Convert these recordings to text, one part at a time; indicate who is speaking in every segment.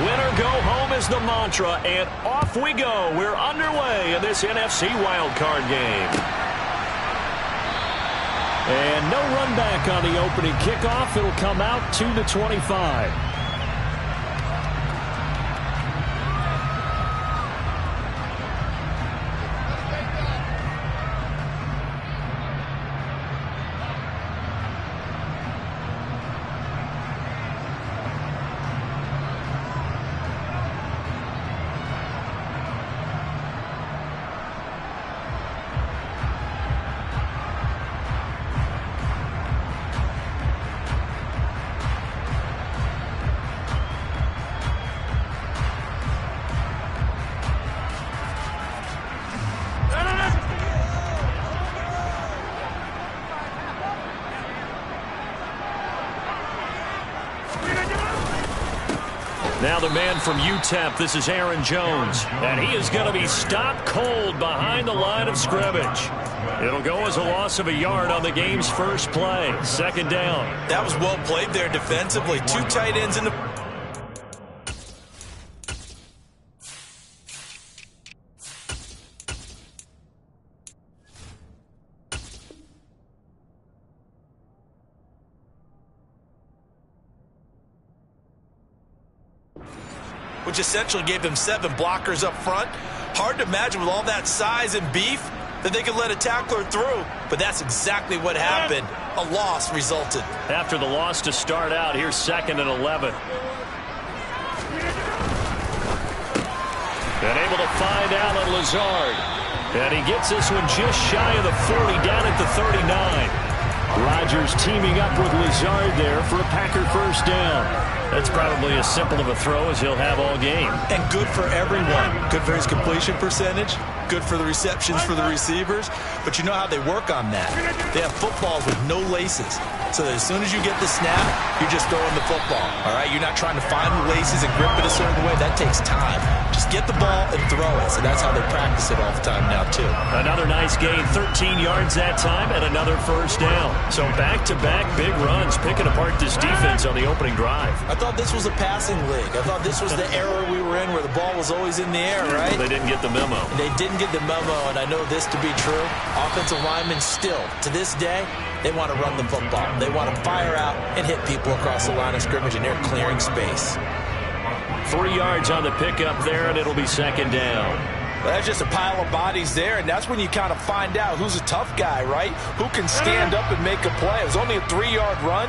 Speaker 1: Win or go home is the mantra, and off we go. We're underway in this NFC wildcard game. And no run back on the opening kickoff. It'll come out to the 25. Now the man from UTEP, this is Aaron Jones, and he is going to be stopped cold behind the line of scrimmage. It'll go as a loss of a yard on the game's first play. Second down.
Speaker 2: That was well played there defensively. Two tight ends in the... which essentially gave them 7 blockers up front. Hard to imagine with all that size and beef that they could let a tackler through, but that's exactly what happened. A loss resulted.
Speaker 1: After the loss to start out, here's 2nd and 11. And able to find Allen Lazard. And he gets this one just shy of the 40, down at the 39. Rodgers teaming up with Lazard there for a Packer first down. That's probably as simple of a throw as he'll have all game.
Speaker 2: And good for everyone. Good for his completion percentage. Good for the receptions for the receivers. But you know how they work on that. They have footballs with no laces. So that as soon as you get the snap, you're just throwing the football. All right? You're not trying to find the laces and grip it a certain way. That takes time. Just get the ball and throw it. So that's how they practice it all the time now, too.
Speaker 1: Another nice gain. 13 yards that time and another first down. So back-to-back big runs, picking apart this defense on the opening drive.
Speaker 2: I thought this was a passing league. I thought this was the era we were in where the ball was always in the air, right?
Speaker 1: They didn't get the memo.
Speaker 2: They didn't get the memo, and I know this to be true. Offensive linemen still, to this day, they want to run the football. They want to fire out and hit people across the line of scrimmage, and they're clearing space.
Speaker 1: 3 yards on the pickup there, and it'll be second down.
Speaker 2: Well, that's just a pile of bodies there, and that's when you kind of find out who's a tough guy, right? Who can stand up and make a play. It was only a 3-yard run,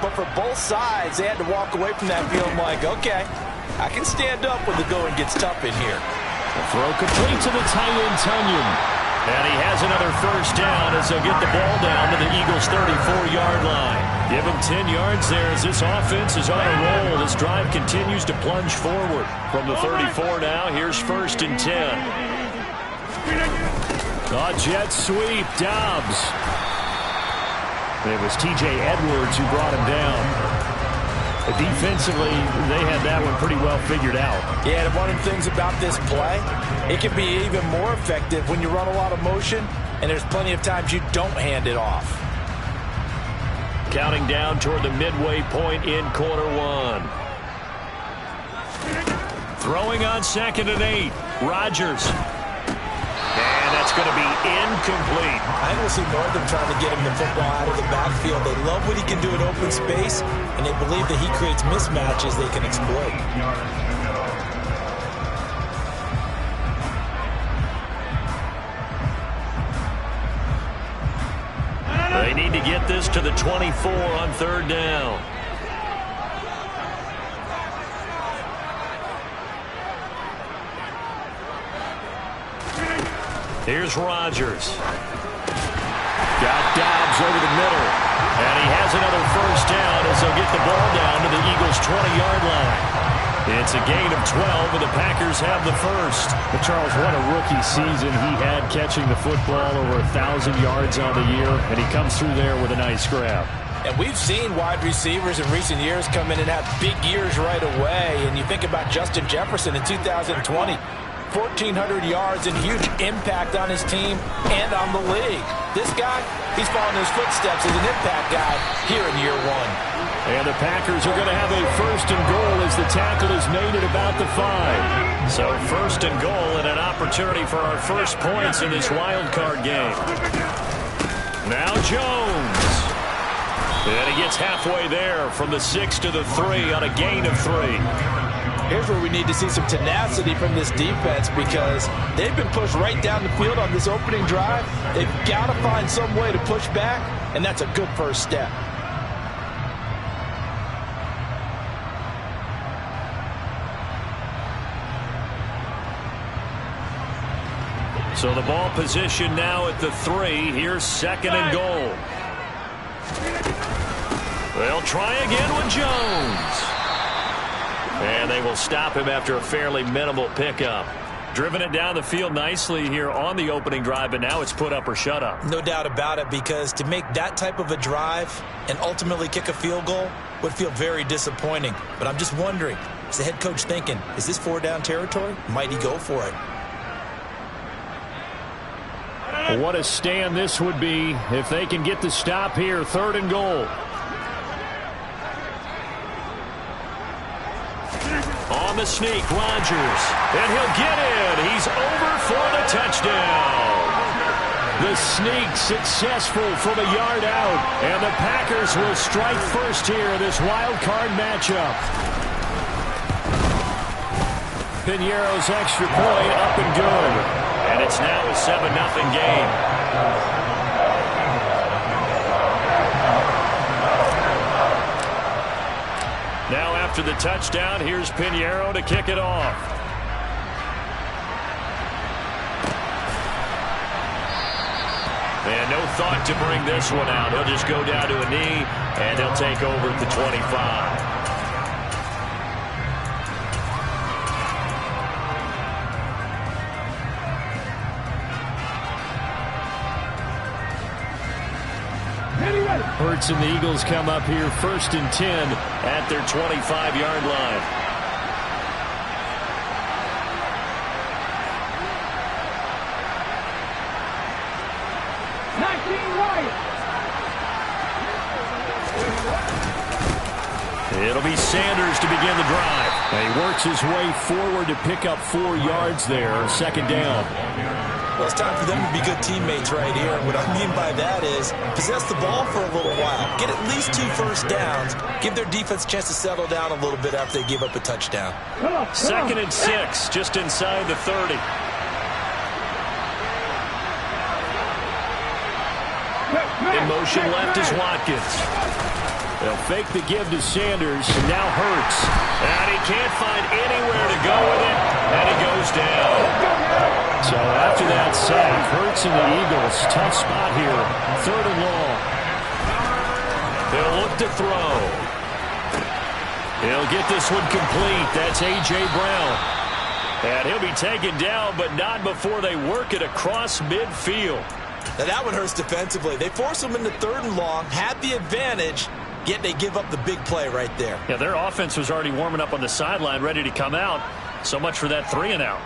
Speaker 2: but for both sides, they had to walk away from that feeling like, okay, I can stand up when the going gets tough in here.
Speaker 1: The throw complete to the tight end, Tunyon. And he has another first down as they'll get the ball down to the Eagles' 34-yard line. Give him 10 yards there as this offense is on a roll. This drive continues to plunge forward. From the 34 now, here's 1st and 10. A jet sweep, Dobbs. It was T.J. Edwards who brought him down. Defensively, they had that one pretty well figured out.
Speaker 2: Yeah, and one of the things about this play, it can be even more effective when you run a lot of motion, and there's plenty of times you don't hand it off.
Speaker 1: Counting down toward the midway point in quarter 1. Throwing on 2nd and 8. Rodgers. And that's going to be incomplete.
Speaker 2: I think we'll see Northam trying to get him the football out of the backfield. They love what he can do in open space, and they believe that he creates mismatches they can exploit.
Speaker 1: They need to get this to the 24 on 3rd down. Here's Rodgers. Got Dobbs over the middle. And he has another first down as they'll get the ball down to the Eagles' 20-yard line. It's a gain of 12, and the Packers have the first.
Speaker 3: But Charles, what a rookie season he had catching the football, over 1,000 yards on the year, and he comes through there with a nice grab.
Speaker 2: And we've seen wide receivers in recent years come in and have big years right away. And you think about Justin Jefferson in 2020. 1,400 yards and huge impact on his team and on the league. This guy, he's following his footsteps as an impact guy here in year one.
Speaker 3: And the Packers are going to have a first and goal as the tackle is made at about the 5.
Speaker 1: So first and goal and an opportunity for our first points in this wild card game. Now Jones. And he gets halfway there from the 6 to the 3 on a gain of 3.
Speaker 2: Here's where we need to see some tenacity from this defense because they've been pushed right down the field on this opening drive. They've got to find some way to push back, and that's a good first step.
Speaker 1: So the ball position now at the 3. Here's second and goal. They'll try again with Jones. And they will stop him after a fairly minimal pickup. Driven it down the field nicely here on the opening drive, but now it's put up or shut up.
Speaker 2: No doubt about it, because to make that type of a drive and ultimately kick a field goal would feel very disappointing. But I'm just wondering, is the head coach thinking, is this 4-down territory? Might he go for it?
Speaker 3: What a stand this would be if they can get the stop here. Third and goal.
Speaker 1: On the sneak, Rodgers. And he'll get in. He's over for the touchdown.
Speaker 3: The sneak successful from a yard out. And the Packers will strike first here in this wild card matchup. Piñeiro's extra point up and good.
Speaker 1: And it's now a 7-0 game. Now after the touchdown, here's Piñeiro to kick it off. And no thought to bring this one out. He'll just go down to a knee, and they'll take over at the 25.
Speaker 3: Hurts and the Eagles come up here first and 10
Speaker 1: at their 25-yard line. It'll be Sanders to begin the drive.
Speaker 3: And he works his way forward to pick up 4 yards there. Second down.
Speaker 2: Well, it's time for them to be good teammates right here. What I mean by that is possess the ball for a little while. Get at least 2 first downs. Give their defense a chance to settle down a little bit after they give up a touchdown.
Speaker 1: Second and 6, just inside the 30. In motion left is Watkins.
Speaker 3: They'll fake the give to Sanders. And now Hurts.
Speaker 1: And he can't find anywhere to go with it. And he goes down.
Speaker 3: So after that sack, Hurts and the Eagles, tough spot here. Third and long.
Speaker 1: They'll look to throw. He'll get this one complete. That's A.J. Brown. And he'll be taken down, but not before they work it across midfield.
Speaker 2: Now that one hurts defensively. They force him into third and long, had the advantage, yet they give up the big play right there.
Speaker 1: Yeah, their offense was already warming up on the sideline, ready to come out. So much for that 3-and-out.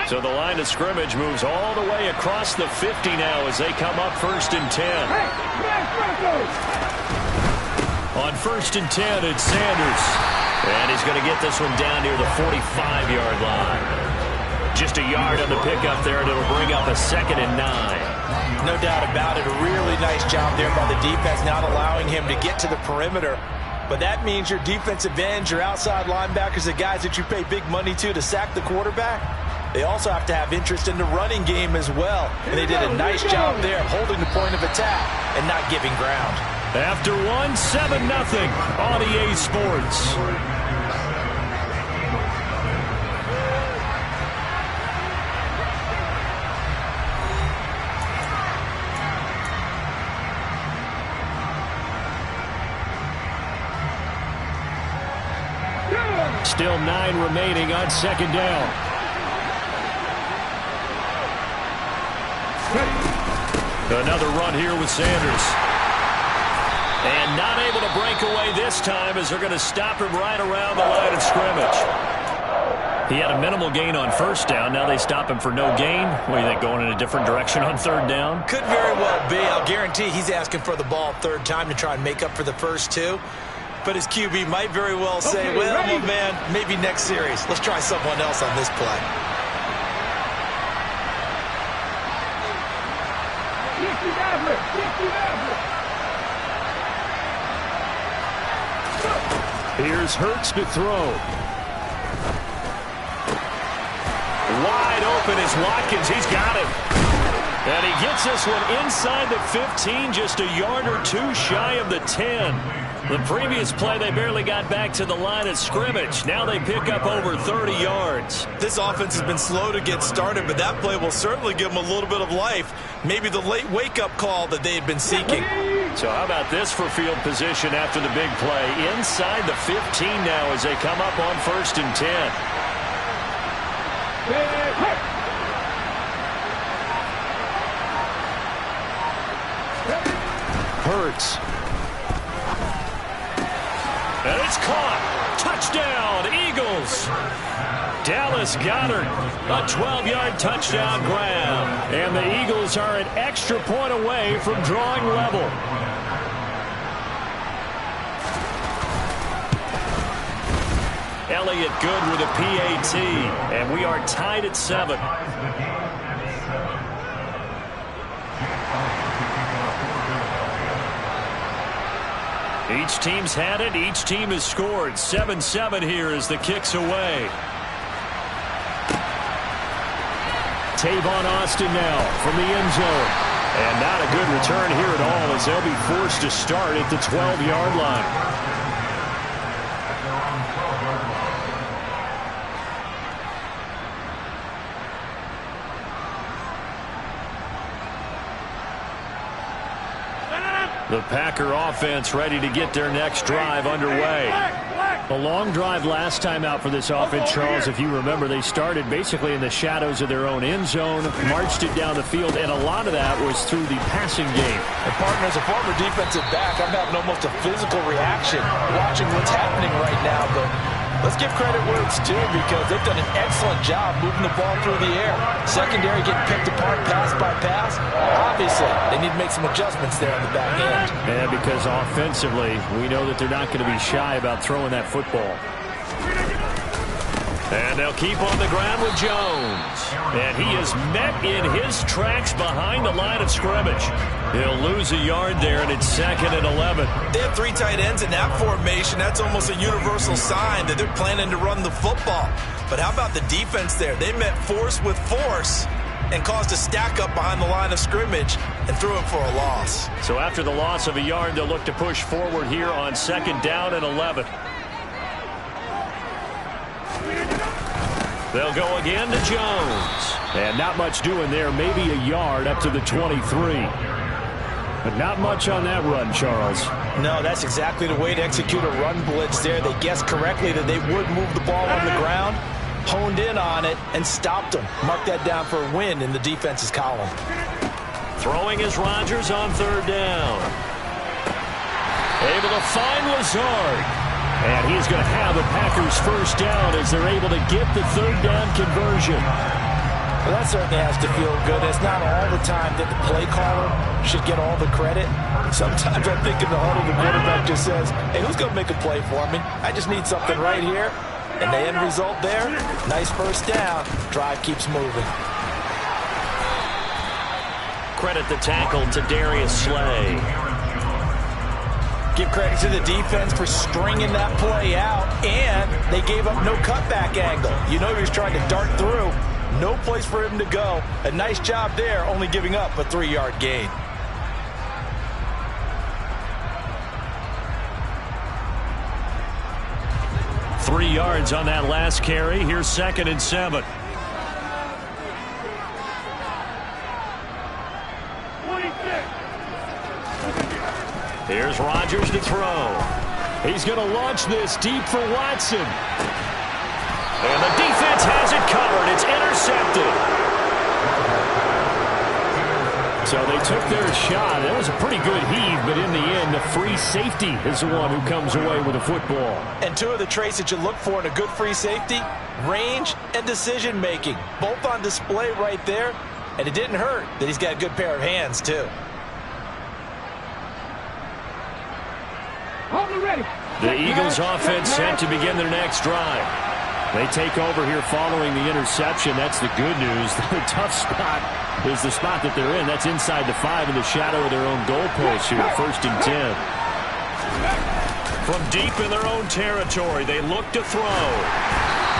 Speaker 1: So the line of scrimmage moves all the way across the 50 now as they come up first and 10. On first and 10, it's Sanders. And he's going to get this one down near the 45-yard line. Just a yard on the pickup there, and it'll bring up a second and 9.
Speaker 2: No doubt about it. A really nice job there by the defense, not allowing him to get to the perimeter. But that means your defensive ends, your outside linebackers, the guys that you pay big money to sack the quarterback, they also have to have interest in the running game as well. And they did a nice job there of holding the point of attack and not giving ground.
Speaker 1: After 7-0 on EA Sports.
Speaker 3: Still 9 remaining on second down.
Speaker 1: Another run here with Sanders. And not able to break away this time as they're going to stop him right around the line of scrimmage. He had a minimal gain on first down. Now they stop him for no gain. What do you think, going in a different direction on third down?
Speaker 2: Could very well be. I'll guarantee he's asking for the ball third time to try and make up for the first two. But his QB might very well say, okay, well, my man, maybe next series. Let's try someone else on this play.
Speaker 3: Here's Hurts to throw.
Speaker 1: Wide open is Watkins. He's got him. And he gets this one inside the 15, just a yard or two shy of the 10. The previous play, they barely got back to the line of scrimmage. Now they pick up over 30 yards.
Speaker 2: This offense has been slow to get started, but that play will certainly give them a little bit of life. Maybe the late wake-up call that they had been seeking.
Speaker 1: So how about this for field position after the big play? Inside the 15 now as they come up on 1st and 10.
Speaker 3: Hurts.
Speaker 1: And it's caught. Touchdown, Eagles. Dallas Goedert, a 12-yard touchdown grab.
Speaker 3: And the Eagles are an extra point away from drawing level.
Speaker 1: Elliott good with a PAT. And we are tied at 7. Each team's had it. Each team has scored. 7-7 here as the kick's away.
Speaker 3: Tavon Austin now from the end zone.
Speaker 1: And not a good return here at all as they'll be forced to start at the 12-yard line. The Packer offense ready to get their next drive underway.
Speaker 3: A long drive last time out for this offense, Charles. If you remember, they started basically in the shadows of their own end zone, marched it down the field, and a lot of that was through the passing game.
Speaker 2: And partner, as a former defensive back, I'm having almost a physical reaction watching what's happening right now. But let's give credit where it's due because they've done an excellent job moving the ball through the air. Secondary getting picked apart pass by pass. Obviously, they need to make some adjustments there on the back end.
Speaker 3: And because offensively, we know that they're not going to be shy about throwing that football.
Speaker 1: And they'll keep on the ground with Jones. And he is met in his tracks behind the line of scrimmage. He'll lose a yard there, and it's 2nd and 11.
Speaker 2: They have 3 tight ends in that formation. That's almost a universal sign that they're planning to run the football. But how about the defense there? They met force with force and caused a stack up behind the line of scrimmage and threw it for a loss.
Speaker 1: So after the loss of a yard, they'll look to push forward here on 2nd down and 11. They'll go again to Jones.
Speaker 3: And not much doing there. Maybe a yard up to the 23. But not much on that run, Charles.
Speaker 2: No, that's exactly the way to execute a run blitz there. They guessed correctly that they would move the ball on the ground, honed in on it, and stopped them. Mark that down for a win in the defense's column.
Speaker 1: Throwing is Rodgers on 3rd down. Able to find Lazard.
Speaker 3: And he's going to have the Packers 1st down as they're able to get the 3rd down conversion.
Speaker 2: Well, that certainly has to feel good. It's not all the time that the play caller should get all the credit. Sometimes I think in the huddle, the quarterback just says, hey, who's going to make a play for me? I just need something right here. And the end result there, nice 1st down. Drive keeps moving.
Speaker 1: Credit the tackle to Darius Slay.
Speaker 2: Give credit to the defense for stringing that play out, and they gave up no cutback angle. You know he was trying to dart through. No place for him to go. A nice job there, only giving up a 3-yard gain.
Speaker 1: Three yards on that last carry. Here's 2nd and 7. Here's Rodgers to throw.
Speaker 3: He's going to launch this deep for Watson.
Speaker 1: And the defense has it covered. It's intercepted.
Speaker 3: So they took their shot. That was a pretty good heave, but in the end, the free safety is the one who comes away with the football.
Speaker 2: And two of the traits that you look for in a good free safety, range and decision-making, both on display right there. And it didn't hurt that he's got a good pair of hands, too.
Speaker 3: The Eagles offense set to begin their next drive. They take over here following the interception. That's the good news. The tough spot is the spot that they're in. That's inside the 5 in the shadow of their own goalpost here. 1st and 10.
Speaker 1: From deep in their own territory, they look to throw.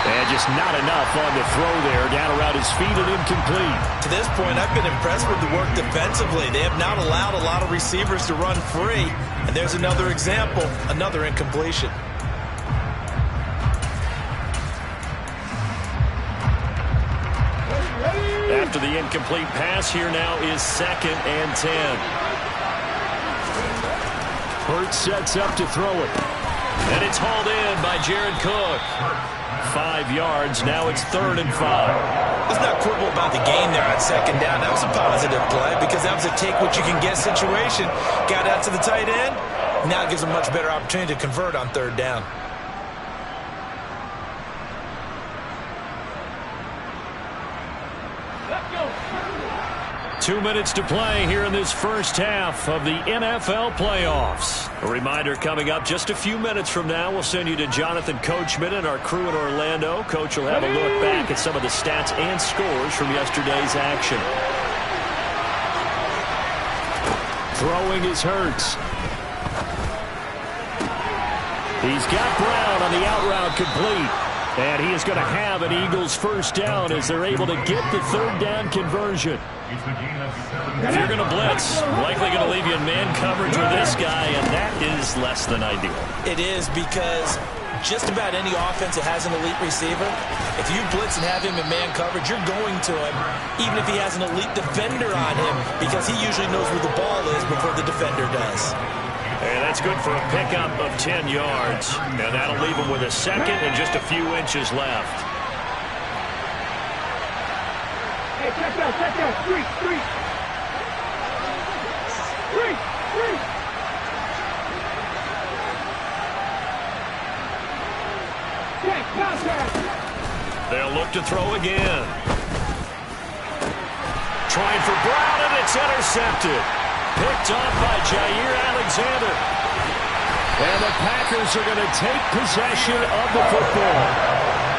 Speaker 3: And just not enough on the throw there. Down around his feet and incomplete.
Speaker 2: To this point, I've been impressed with the work defensively. They have not allowed a lot of receivers to run free. And there's another example, another incompletion.
Speaker 1: After the incomplete pass, here now is 2nd and 10.
Speaker 3: Hurts sets up to throw it.
Speaker 1: And it's hauled in by Jared Cook. 5 yards. Now it's 3rd and 5.
Speaker 2: Let's not quibble about the gain there on 2nd down. That was a positive play because that was a take-what-you-can-get situation. Got out to the tight end. Now it gives them a much better opportunity to convert on 3rd down.
Speaker 3: Let's go. 2 minutes to play here in this first half of the NFL playoffs.
Speaker 1: A reminder coming up just a few minutes from now. We'll send you to Jonathan Coachman and our crew in Orlando. Coach will have a look back at some of the stats and scores from yesterday's action.
Speaker 3: Throwing is Hurts. He's got Brown on the out route complete. And he is going to have an Eagles first down as they're able to get the 3rd down conversion.
Speaker 1: If you're going to blitz, likely going to leave you in man coverage with this guy, and that is less than ideal.
Speaker 2: It is because just about any offense that has an elite receiver, if you blitz and have him in man coverage, you're going to him, even if he has an elite defender on him, because he usually knows where the ball is before the defender does.
Speaker 1: And that's good for a pickup of 10 yards. And that'll leave him with a 2nd and just a few inches left.
Speaker 4: Hey, check that. Street.
Speaker 1: They'll look to throw again. Trying for Brown, and it's intercepted. Picked off by Jair Alexander.
Speaker 3: And the Packers are going to take possession of the football.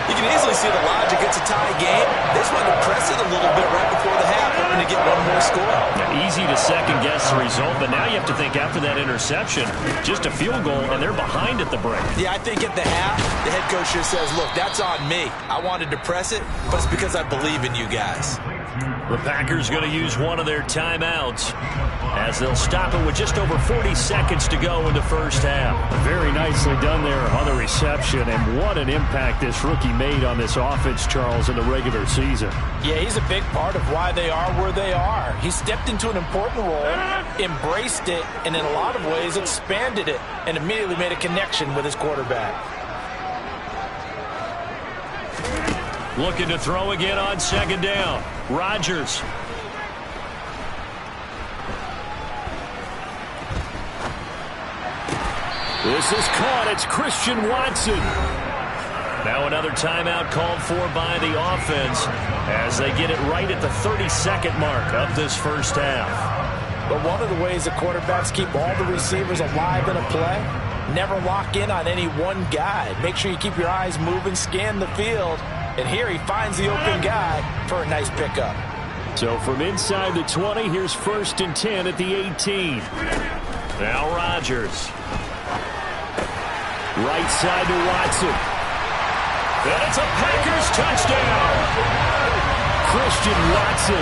Speaker 2: You can easily see the logic. It's a tie game. They just wanted to press it a little bit right before the half, hoping to get one more score.
Speaker 1: Now, easy to second-guess the result, but now you have to think after that interception, just a field goal, and they're behind at the break.
Speaker 2: Yeah, I think at the half, the head coach just says, look, that's on me. I wanted to press it, but it's because I believe in you guys.
Speaker 1: The Packers going to use one of their timeouts as they'll stop it with just over 40 seconds to go in the first half.
Speaker 3: Very nicely done there on the reception, and what an impact this rookie made on this offense, Charles, in the regular season.
Speaker 2: Yeah, he's a big part of why they are where they are. He stepped into an important role, embraced it, and in a lot of ways expanded it, and immediately made a connection with his quarterback.
Speaker 1: Looking to throw again on 2nd down. Rodgers.
Speaker 3: This is caught. It's Christian Watson.
Speaker 1: Now another timeout called for by the offense as they get it right at the 30-second mark of this first half.
Speaker 2: But one of the ways the quarterbacks keep all the receivers alive in a play, never lock in on any one guy. Make sure you keep your eyes moving, scan the field. And here he finds the open guy for a nice pickup.
Speaker 3: So from inside the 20, here's 1st and 10 at the 18.
Speaker 1: Now Rodgers.
Speaker 3: Right side to Watson.
Speaker 1: And it's a Packers touchdown.
Speaker 3: Christian Watson.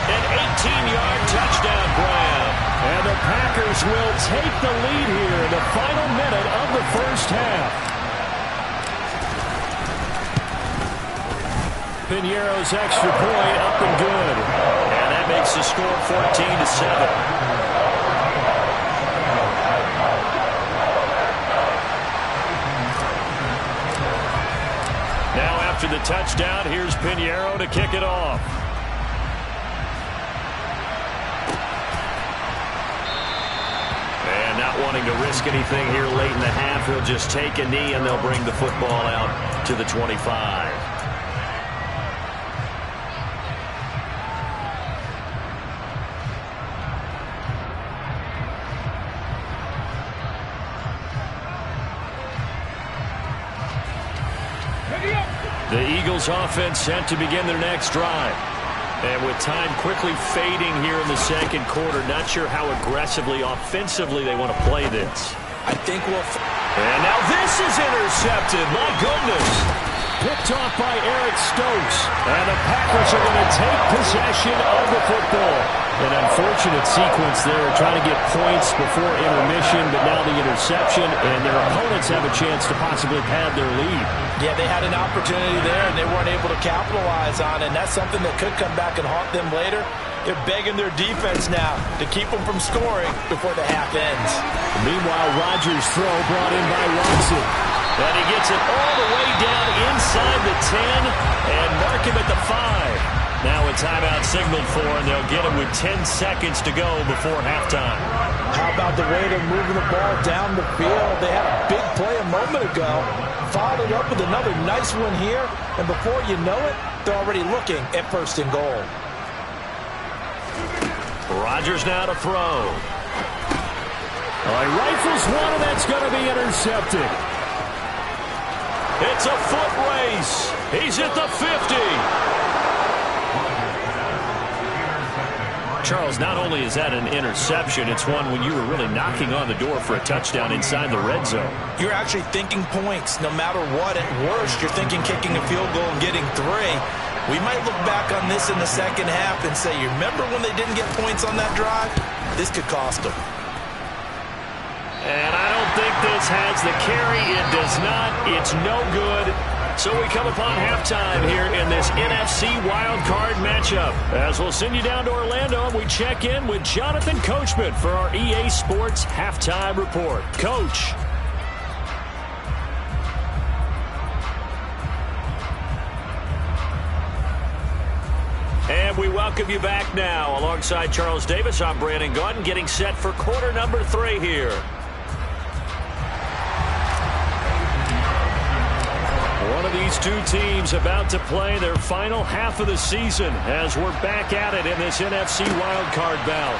Speaker 1: An 18-yard touchdown grab.
Speaker 3: And the Packers will take the lead here in the final minute of the first half. Piñeiro's extra point up and good.
Speaker 1: And that makes the score 14-7. Now after the touchdown, here's Piñeiro to kick it off. wanting to risk anything here late in the half. He'll just take a knee, and they'll bring the football out to the 25. The Eagles offense set to begin their next drive. And with time quickly fading here in the second quarter, not sure how aggressively, offensively they want to play this.
Speaker 2: I think we'll...
Speaker 1: And now this is intercepted. My goodness. Picked off by Eric Stokes. And the Packers are going to take possession of the football. An unfortunate sequence there, trying to get points before intermission, but now the interception, and their opponents have a chance to possibly pad their lead.
Speaker 2: Yeah, they had an opportunity there, and they weren't able to capitalize on it, and that's something that could come back and haunt them later. They're begging their defense now to keep them from scoring before the half ends.
Speaker 1: Meanwhile, Rodgers' throw brought in by Watson. And he gets it all the way down inside the 10 and mark him at the 5. Now a timeout signaled for, and they'll get it with 10 seconds to go before halftime.
Speaker 2: How about the way they're moving the ball down the field? They had a big play a moment ago, followed it up with another nice one here, and before you know it, they're already looking at first and goal.
Speaker 1: Rodgers now to throw. He rifles one, and that's going to be intercepted. It's a foot race. He's at the 50. Charles, not only is that an interception, it's one when you were really knocking on the door for a touchdown inside the red zone.
Speaker 2: You're actually thinking points no matter what. At worst, you're thinking kicking a field goal and getting 3. We might look back on this in the second half and say, you remember when they didn't get points on that drive? This could cost them.
Speaker 1: And I don't think this has the carry. It does not. It's no good. So we come upon halftime here in this NFC wildcard matchup. As we'll send you down to Orlando, and we check in with Jonathan Coachman for our EA Sports Halftime Report. Coach. And we welcome you back now. Alongside Charles Davis, I'm Brandon Gaudin, getting set for quarter number 3 here. One of these two teams about to play their final half of the season as we're back at it in this NFC wildcard bout.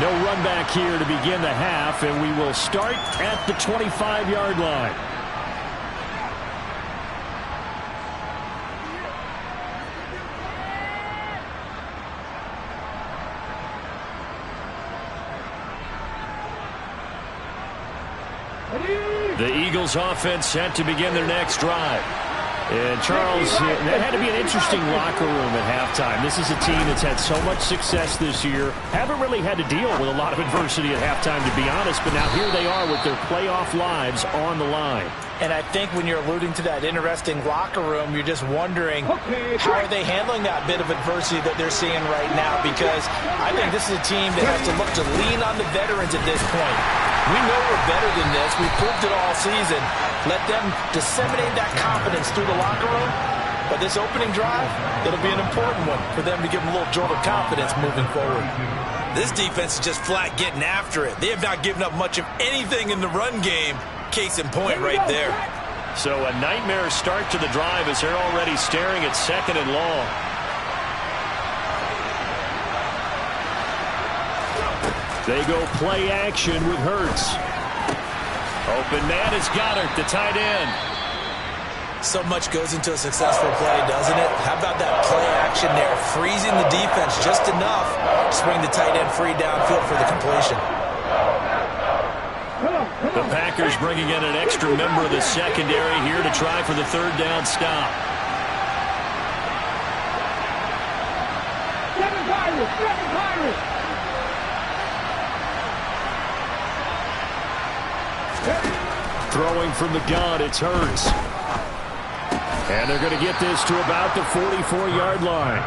Speaker 1: No run back here to begin the half, and we will start at the 25-yard line. The Eagles offense set to begin their next drive. And Charles, that had to be an interesting locker room at halftime. This is a team that's had so much success this year. Haven't really had to deal with a lot of adversity at halftime, to be honest. But now here they are with their playoff lives on the line.
Speaker 2: And I think when you're alluding to that interesting locker room, you're just wondering how are they handling that bit of adversity that they're seeing right now? Because I think this is a team that has to look to lean on the veterans at this point. We know we're better than this. We've proved it all season. Let them disseminate that confidence through the locker room. But this opening drive, it'll be an important one for them to give them a little jolt of confidence moving forward. This defense is just flat getting after it. They have not given up much of anything in the run game. Case in point right there.
Speaker 1: So a nightmare start to the drive as they're already staring at 2nd and long. They go play action with Hurts. Open man is Goddard, the tight end.
Speaker 2: So much goes into a successful play, doesn't it? How about that play action there? Freezing the defense just enough to swing the tight end free downfield for the completion.
Speaker 1: The Packers bringing in an extra member of the secondary here to try for the 3rd down stop. Throwing from the gun, it's Hurts. And they're going to get this to about the 44-yard line.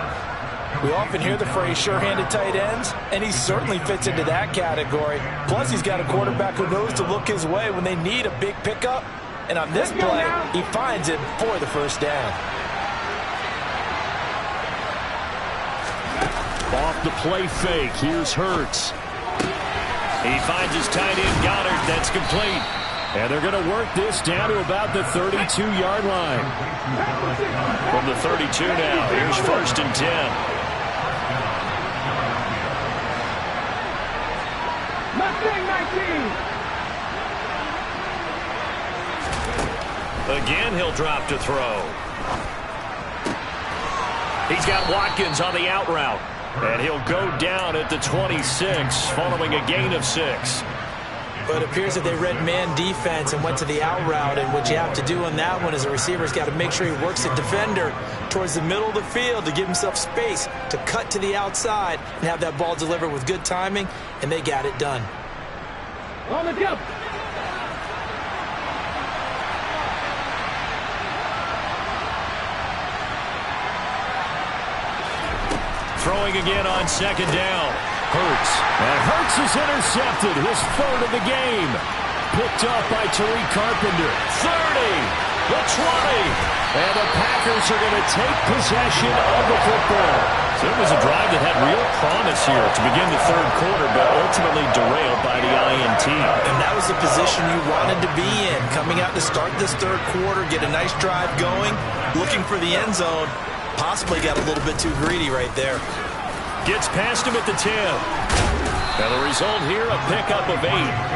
Speaker 2: We often hear the phrase sure-handed tight ends, and he certainly fits into that category. Plus, he's got a quarterback who knows to look his way when they need a big pickup. And on this play, he finds it for the 1st down.
Speaker 1: Off the play fake, here's Hurts. He finds his tight end, Goddard. That's complete. And they're going to work this down to about the 32-yard line. From the 32 now, here's 1st and 10. Again, he'll drop to throw. He's got Watkins on the out route. And he'll go down at the 26 following a gain of 6.
Speaker 5: But it appears that they read man defense and went to the out route. And what you have to do on that one is a receiver's got to make sure he works the defender towards the middle of the field to give himself space to cut to the outside and have that ball delivered with good timing. And they got it done.
Speaker 4: On the jump.
Speaker 1: Throwing again on 2nd down. Hurts. And Hurts is intercepted. His 3rd of the game. Picked up by Tariq Carpenter. 30. The 20. And the Packers are going to take possession of the football. So it was a drive that had real promise here to begin the 3rd quarter, but ultimately derailed by the INT.
Speaker 5: And that was the position you wanted to be in. Coming out to start this 3rd quarter, get a nice drive going, looking for the end zone. Possibly got a little bit too greedy right there.
Speaker 1: Gets past him at the 10. And the result here, a pickup of 8.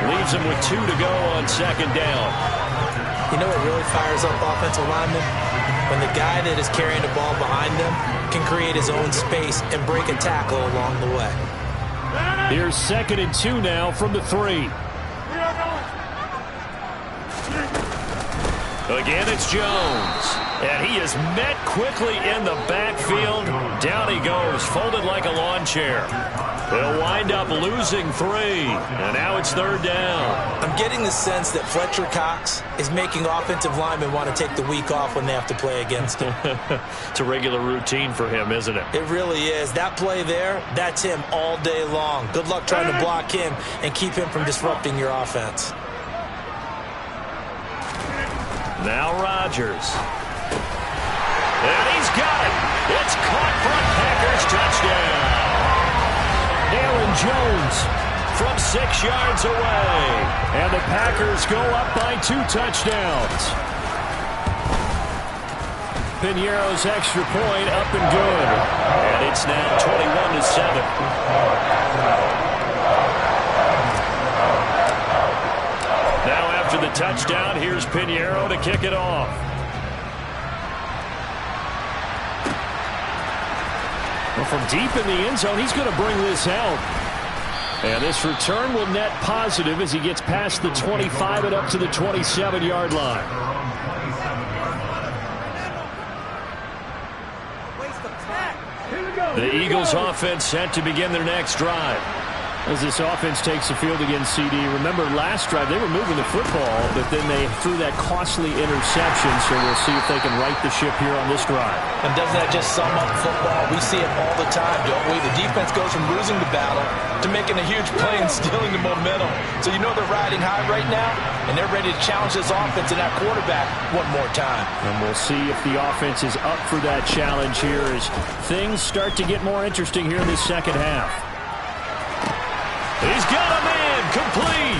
Speaker 1: Leaves him with 2 to go on 2nd down.
Speaker 5: You know what really fires up offensive linemen? When the guy that is carrying the ball behind them can create his own space and break a tackle along the way.
Speaker 1: Here's 2nd and 2 now from the 3. Again, it's Jones. And he is met quickly in the backfield. Down he goes, folded like a lawn chair. They'll wind up losing 3. And now it's 3rd down.
Speaker 5: I'm getting the sense that Fletcher Cox is making offensive linemen want to take the week off when they have to play against him.
Speaker 1: It's a regular routine for him, isn't it?
Speaker 5: It really is. That play there, that's him all day long. Good luck trying to block him and keep him from disrupting your offense.
Speaker 1: Now Rodgers. And he's got it. It's caught for a Packers touchdown. Aaron Jones from 6 yards away. And the Packers go up by 2 touchdowns. Piñeiro's extra point up and good. And it's now 21-7. Now after the touchdown, here's Piñeiro to kick it off. Well, from deep in the end zone, he's going to bring this out. And this return will net positive as he gets past the 25 and up to the 27-yard line. The Eagles offense set to begin their next drive. As this offense takes the field against CD. Remember, last drive, they were moving the football, but then they threw that costly interception, so we'll see if they can right the ship here on this drive.
Speaker 5: And doesn't that just sum up football? We see it all the time, don't we? The defense goes from losing the battle to making a huge play and stealing the momentum. So you know they're riding high right now, and they're ready to challenge this offense and that quarterback one more time.
Speaker 1: And we'll see if the offense is up for that challenge here as things start to get more interesting here in this 2nd half. He's got a man complete.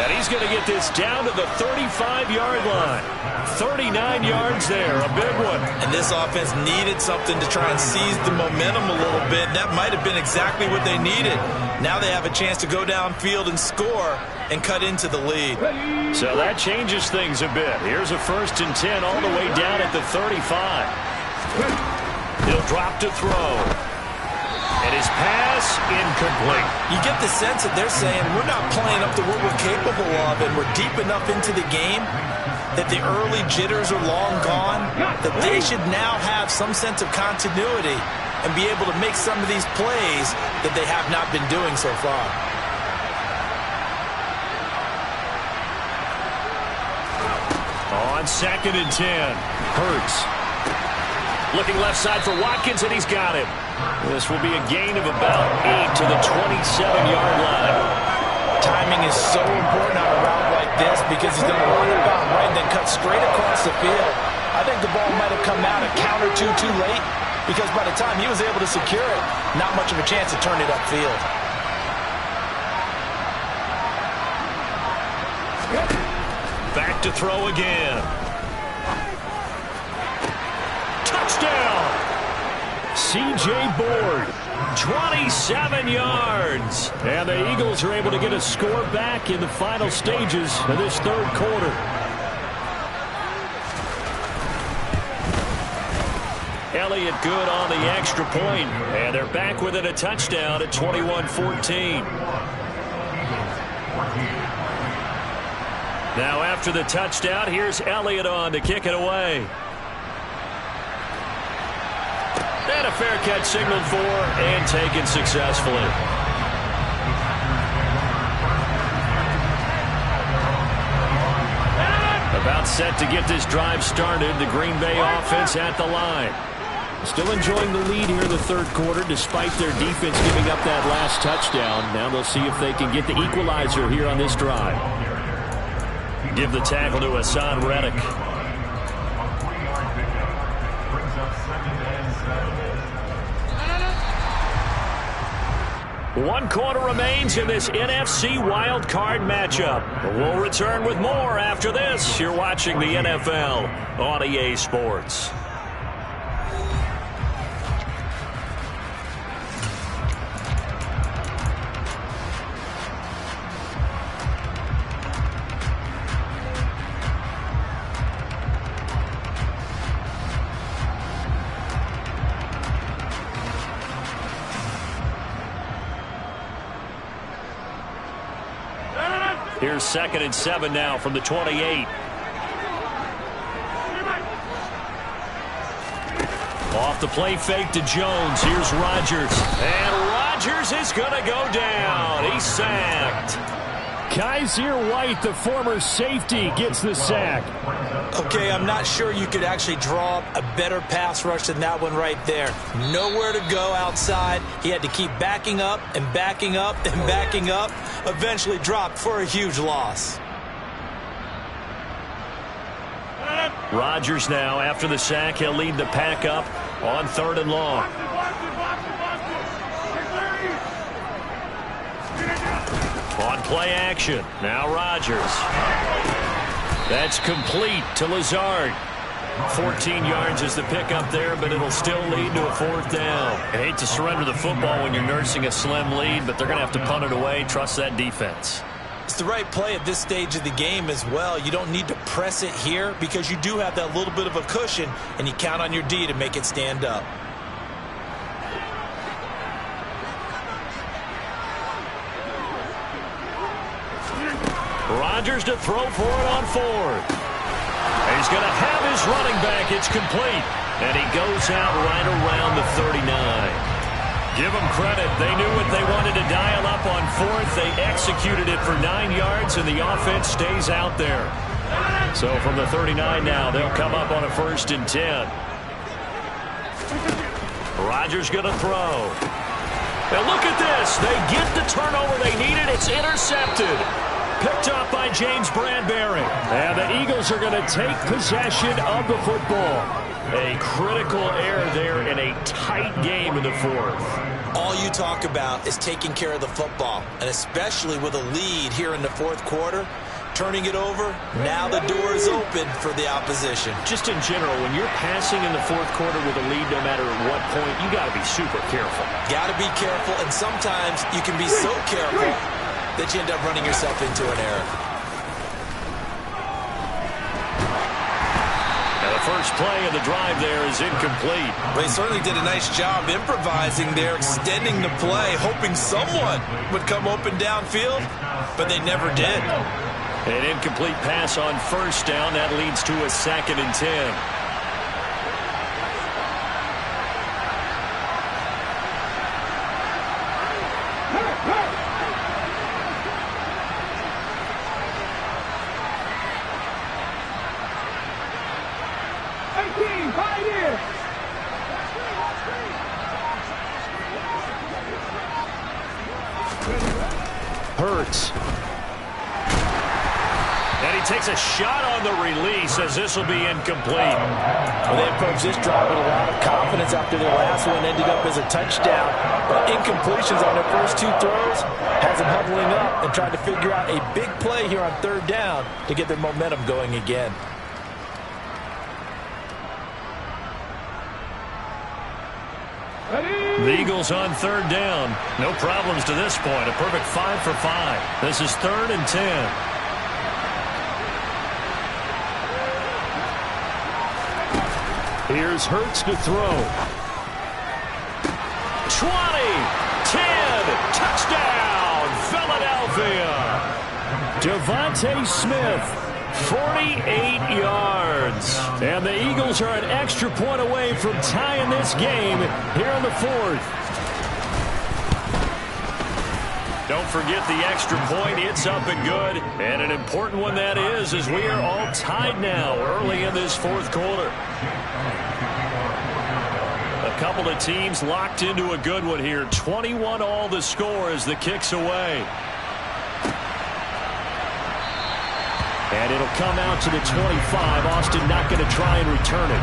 Speaker 1: And he's going to get this down to the 35-yard line. 39 yards there, a big one.
Speaker 5: And this offense needed something to try and seize the momentum a little bit. That might have been exactly what they needed. Now they have a chance to go downfield and score and cut into the lead.
Speaker 1: So that changes things a bit. Here's a 1st and 10 all the way down at the 35. He'll drop to throw. And his pass incomplete.
Speaker 5: You get the sense that they're saying we're not playing up to what we're capable of, and we're deep enough into the game that the early jitters are long gone, that they should now have some sense of continuity and be able to make some of these plays that they have not been doing so far.
Speaker 1: On 2nd and 10, Hurts. Looking left side for Watkins, and he's got it. This will be a gain of about 8 to the 27-yard line.
Speaker 5: Timing is so important on a route like this because he's going to run it out right and then cut straight across the field. I think the ball might have come out a count or two too late because by the time he was able to secure it, not much of a chance to turn it upfield.
Speaker 1: Back to throw again. Touchdown! C.J. Board, 27 yards. And the Eagles are able to get a score back in the final stages of this third quarter. Elliott good on the extra point, and they're back within a touchdown at 21-14. Now after the touchdown, here's Elliott on to kick it away. And a fair catch signaled for and taken successfully. About set to get this drive started, the Green Bay offense at the line. Still enjoying the lead here in the third quarter despite their defense giving up that last touchdown. Now they'll see if they can get the equalizer here on this drive. Give the tackle to Hassan Reddick. One quarter remains in this NFC Wild Card matchup. We'll return with more after this. You're watching the NFL on EA Sports. Here's 2nd and 7 now from the 28. Off the play fake to Jones. Here's Rodgers. And Rodgers is going to go down. He's sacked.
Speaker 3: Kaiser White, the former safety, gets the sack.
Speaker 5: Okay, I'm not sure you could actually draw up a better pass rush than that one right there. Nowhere to go outside. He had to keep backing up and backing up and backing up. Eventually dropped for a huge loss.
Speaker 1: Rodgers now, after the sack, he'll lead the pack up on 3rd and long. On play action, now Rodgers. That's complete to Lazard. 14 yards is the pickup there, but it'll still lead to a 4th down. I hate to surrender the football when you're nursing a slim lead, but they're going to have to punt it away. Trust that defense.
Speaker 5: It's the right play at this stage of the game as well. You don't need to press it here because you do have that little bit of a cushion, and you count on your D to make it stand up.
Speaker 1: Rodgers to throw for it on 4th. He's going to have his running back. It's complete. And he goes out right around the 39. Give them credit. They knew what they wanted to dial up on 4th. They executed it for 9 yards, and the offense stays out there. So from the 39 now, they'll come up on a 1st and 10. Rodgers going to throw. Now look at this. They get the turnover they needed. It's intercepted. Picked up by James Bradbury. And the Eagles are going to take possession of the football. A critical error there in a tight game in the 4th.
Speaker 5: All you talk about is taking care of the football, and especially with a lead here in the 4th quarter. Turning it over, now the door is open for the opposition.
Speaker 1: Just in general, when you're passing in the 4th quarter with a lead, no matter at what point, you got to be super careful.
Speaker 5: Got to be careful, and sometimes you can be so careful that you end up running yourself into an error.
Speaker 1: Now the first play of the drive there is incomplete.
Speaker 5: They certainly did a nice job improvising there, extending the play, hoping someone would come open downfield, but they never did.
Speaker 1: An incomplete pass on 1st down. That leads to a 2nd and 10. Hurts. And he he takes a shot on the release as this will be incomplete.
Speaker 5: Well, they approached this drive with a lot of confidence after their last one ended up as a touchdown. But incompletions on their first two throws has them huddling up and trying to figure out a big play here on third down to get their momentum going again.
Speaker 1: The Eagles on third down. No problems to this point. A perfect 5 for 5. This is 3rd and 10. Here's Hurts to throw. 20, 10, touchdown, Philadelphia. Devontae Smith, 48 yards. And the Eagles are an extra point away from tying this game here in the 4th. Don't forget the extra point. It's up and good. And an important one that is, as we are all tied now early in this 4th quarter. A couple of teams locked into a good one here. 21 all the score as the kick's away. And it'll come out to the 25. Austin not going to try and return it.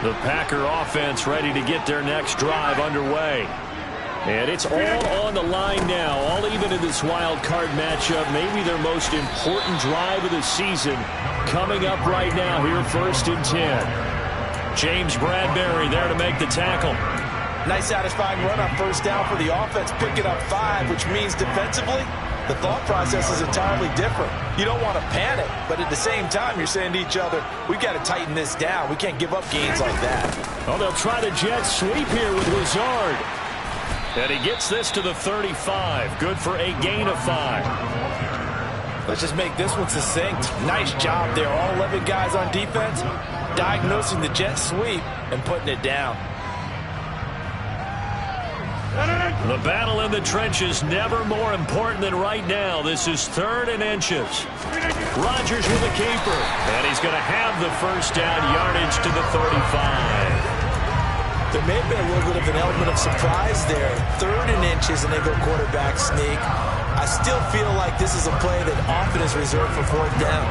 Speaker 1: The Packer offense ready to get their next drive underway. And it's all on the line now, all even in this wild card matchup. Maybe their most important drive of the season coming up right now here, 1st and 10. James Bradbury there to make the tackle.
Speaker 5: Nice satisfying run on first down for the offense, picking up 5, which means defensively, the thought process is entirely different. You don't want to panic, but at the same time, you're saying to each other, we've got to tighten this down. We can't give up gains like that.
Speaker 1: Oh, they'll try the jet sweep here with Lazard. And he gets this to the 35. Good for a gain of 5.
Speaker 5: Let's just make this one succinct. Nice job there. All 11 guys on defense diagnosing the jet sweep and putting it down.
Speaker 1: The battle in the trenches never more important than right now. This is 3rd and inches. Rodgers with a keeper. And he's going to have the first down, yardage to the 35.
Speaker 5: There may have been a little bit of an element of surprise there. 3rd and inches, and they go quarterback sneak. I still feel like this is a play that often is reserved for 4th down.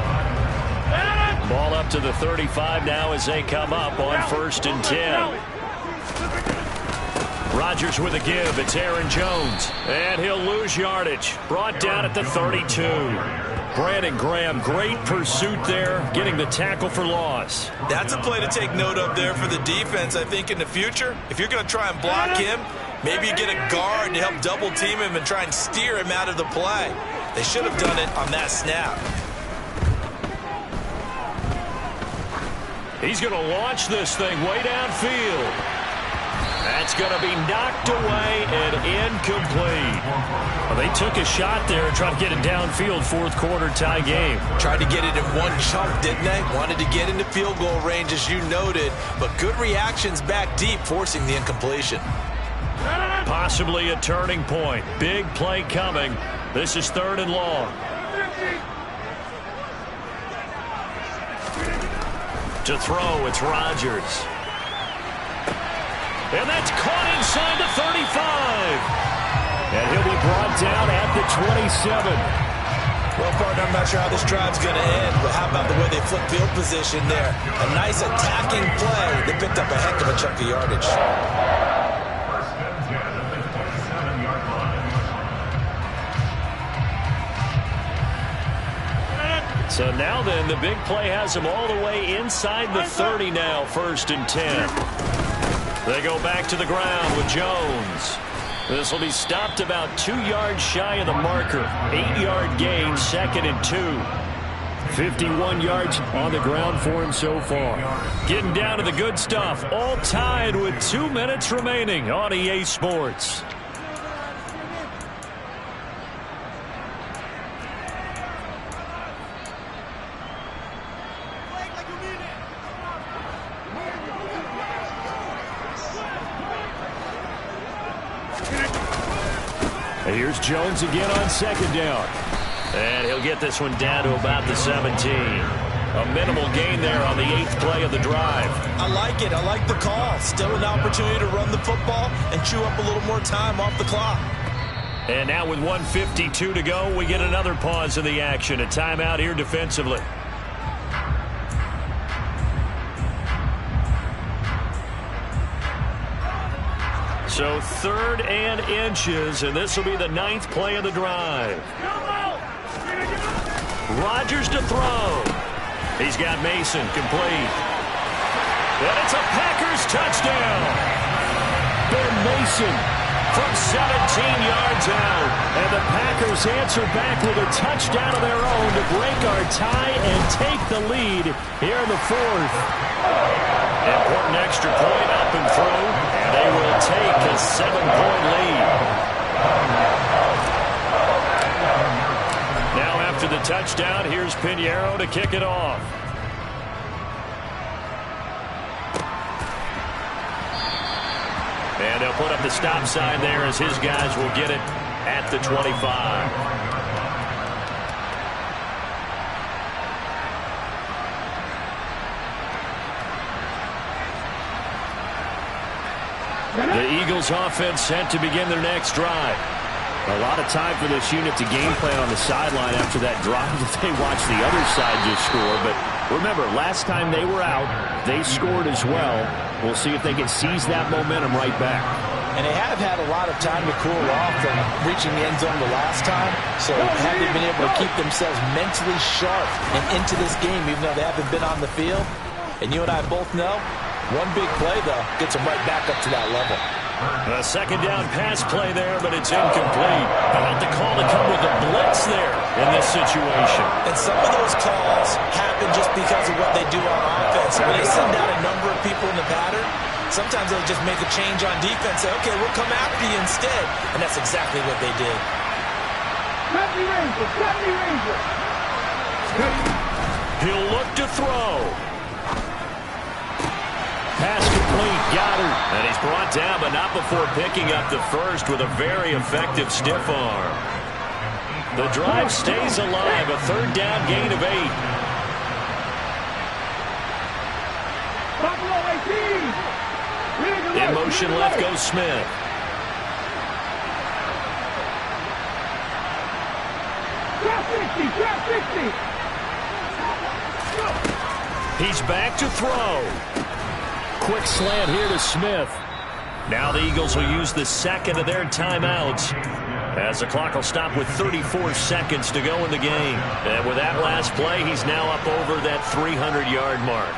Speaker 1: Ball up to the 35 now as they come up on 1st and 10. Rodgers with a give. It's Aaron Jones. And he'll lose yardage. Brought down at the 32. Brandon Graham, great pursuit there, getting the tackle for loss.
Speaker 5: That's a play to take note of there for the defense, I think, in the future. If you're going to try and block him, maybe you get a guard to help double team him and try and steer him out of the play. They should have done it on that snap.
Speaker 1: He's going to launch this thing way downfield. That's going to be knocked away and incomplete. Well, they took a shot there and tried to get it downfield, 4th quarter tie game.
Speaker 5: Tried to get it in one chunk, didn't they? Wanted to get into field goal range, as you noted, but good reactions back deep, forcing the incompletion.
Speaker 1: Possibly a turning point. Big play coming. This is 3rd and long. To throw, it's Rodgers. And that's caught inside the 35. And he'll be brought down at the 27.
Speaker 5: Well, partner, I'm not sure how this drive's going to end, but how about the way they flip field position there? A nice attacking play. They picked up a heck of a chunk of yardage.
Speaker 1: So now then, the big play has them all the way inside the 30 now, 1st and 10. They go back to the ground with Jones. This will be stopped about 2 yards shy of the marker. 8-yard gain, 2nd and 2. 51 yards on the ground for him so far. Getting down to the good stuff. All tied with 2 minutes remaining on EA Sports. Here's Jones again on 2nd down. And he'll get this one down to about the 17. A minimal gain there on the 8th play of the drive.
Speaker 5: I like it. I like the call. Still an opportunity to run the football and chew up a little more time off the clock.
Speaker 1: And now with 1:52 to go, we get another pause in the action. A timeout here defensively. So 3rd and inches, and this will be the 9th play of the drive. Rodgers to throw. He's got Mason complete. And it's a Packers touchdown. Ben Mason from 17 yards out. And the Packers answer back with a touchdown of their own to break our tie and take the lead here in the 4th. Important extra point up and through, and they will take a 7-point lead. Now after the touchdown, here's Pinheiro to kick it off. And they'll put up the stop sign there as his guys will get it at the 25. The Eagles offense set to begin their next drive. A lot of time for this unit to game plan on the sideline after that drive that they watched the other side just score. But remember, last time they were out, they scored as well. We'll see if they can seize that momentum right back.
Speaker 5: And they have had a lot of time to cool off from reaching the end zone the last time. So have they been able to keep themselves mentally sharp and into this game, even though they haven't been on the field? And you and I both know, one big play, though, gets them right back up to that level.
Speaker 1: A second down pass play there, but it's incomplete. How about the call to come with a blitz there in this situation?
Speaker 5: And some of those calls happen just because of what they do on offense. When they send out a number of people in the pattern, sometimes they'll just make a change on defense. Say, okay, we'll come after you instead. And that's exactly what they did.
Speaker 1: He'll look to throw. Pass complete, got her. And he's brought down, but not before picking up the first with a very effective stiff arm. The drive stays alive, a 3rd down gain of 8. In motion left goes Smith. He's back to throw. Quick slant here to Smith. Now the Eagles will use the second of their timeouts as the clock will stop with 34 seconds to go in the game. And with that last play, he's now up over that 300-yard mark.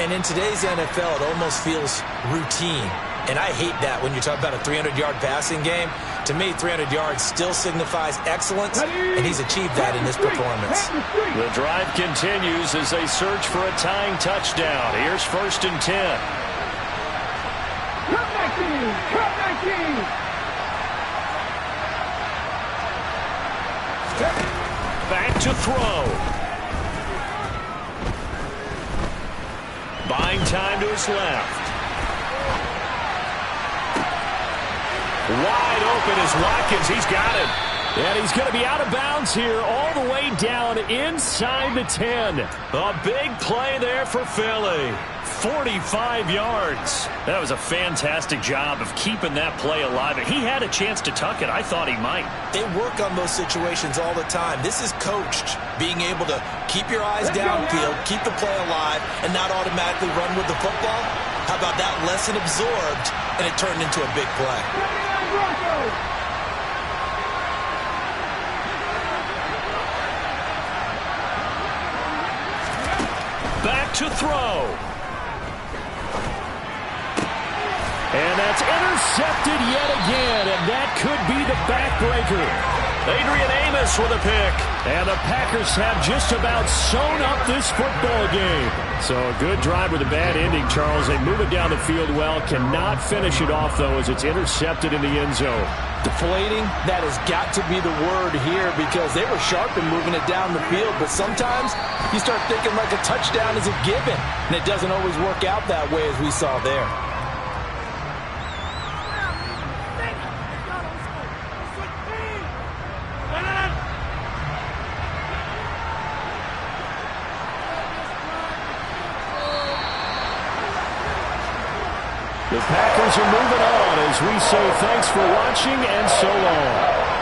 Speaker 5: And in today's NFL, it almost feels routine. And I hate that when you talk about a 300-yard passing game. To me, 300 yards still signifies excellence, and he's achieved that in this performance.
Speaker 1: The drive continues as they search for a tying touchdown. Here's 1st and 10. Back to throw. Buying time to his left. Wide open is Watkins. He's got it. And he's going to be out of bounds here all the way down inside the 10. A big play there for Philly. 45 yards. That was a fantastic job of keeping that play alive. He had a chance to tuck it. I thought he might.
Speaker 5: They work on those situations all the time. This is coached. Being able to keep your eyes downfield, keep the play alive, and not automatically run with the football. How about that lesson absorbed, and it turned into a big play.
Speaker 1: Back to throw. And that's intercepted yet again, and that could be the backbreaker. Adrian Amos with a pick. And the Packers have just about sewn up this football game. So a good drive with a bad ending, Charles. They move it down the field well. Cannot finish it off, though, as it's intercepted in the end zone.
Speaker 5: Deflating, that has got to be the word here because they were sharp in moving it down the field. But sometimes you start thinking like a touchdown is a given. And it doesn't always work out that way as we saw there.
Speaker 1: The Packers are moving on as we say thanks for watching and so long.